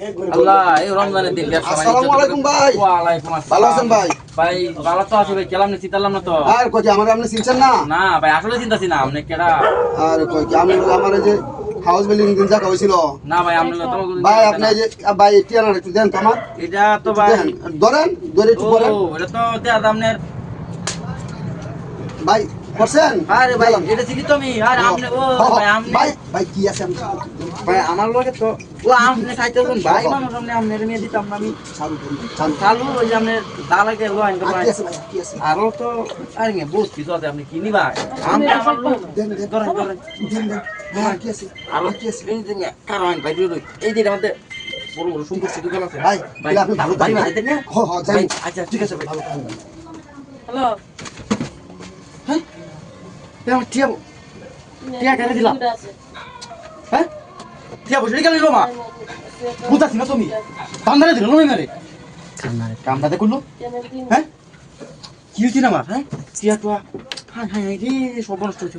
আল্লাহ এই রমজানের দিন ব্যবসা বাণিজ্য আসসালামু আলাইকুম ভাই। ওয়ালাইকুম আসসালাম। ভালো আছেন ভাই? ভাই ভালো তো আছি ভাই, কেলাম না চিন্তালাম না তো। আর কই আমার আপনি চিনছেন না? না ভাই আসলে চিন্তাছি না, আপনি কেডা? আর কই আমি আমার এই যে হাউস বিল্ডিং দিন যা কইছিল না ভাই আপনি তো ভাই আপনি এই যে ভাই টিয়ানা একটু দেন তো আমার এটা তো ভাই দেন ধরেন ধরে একটু করেন ও এটা তো দেয়া দামনের। ভাই করছেন আরে ভাই এটা চিনি তো আমি। আরে আপনি ও ভাই আপনি ভাই ভাই কি আছে আমি ভাই আমার লগে তো ও আপনি খাইতেছেন ভাই মানুষ, আপনি আপনার নিয়ে দিতাম না আমি। চালু চালু ওই যে আপনার দালাকে লোয়াইন তো ভাই কি আছে ভাই কি আছে আরো তো আরে মেয়ে বসছি তো আপনি কি নিবা? আমি আমার লোক দেন দেন ধরেন ধরেন দেন দেন হ্যাঁ কি আছে আরো কি আছে এই যে কারণ ভাই রই এই যে আমাদের বড় বড় সুন্দর দোকান আছে ভাই ভাই আপনি ভালো ভাই ভাই ভাই না হ্যাঁ যাই ভাই আচ্ছা ঠিক আছে ভাই। ভালো থাকেন ভাই। হ্যালো হ্যাঁ আমার টিয়া টিয়া কেন দিলা? হ্যাঁ টিয়া বসে গেল মা বুঝাছি না তুমি বান্দারে দিল না রে কামটাতে করলো। হ্যাঁ কি হয়েছে না আমার? হ্যাঁ টিয়া টোয়া হ্যাঁ হ্যাঁ রে সব নষ্ট হয়েছে।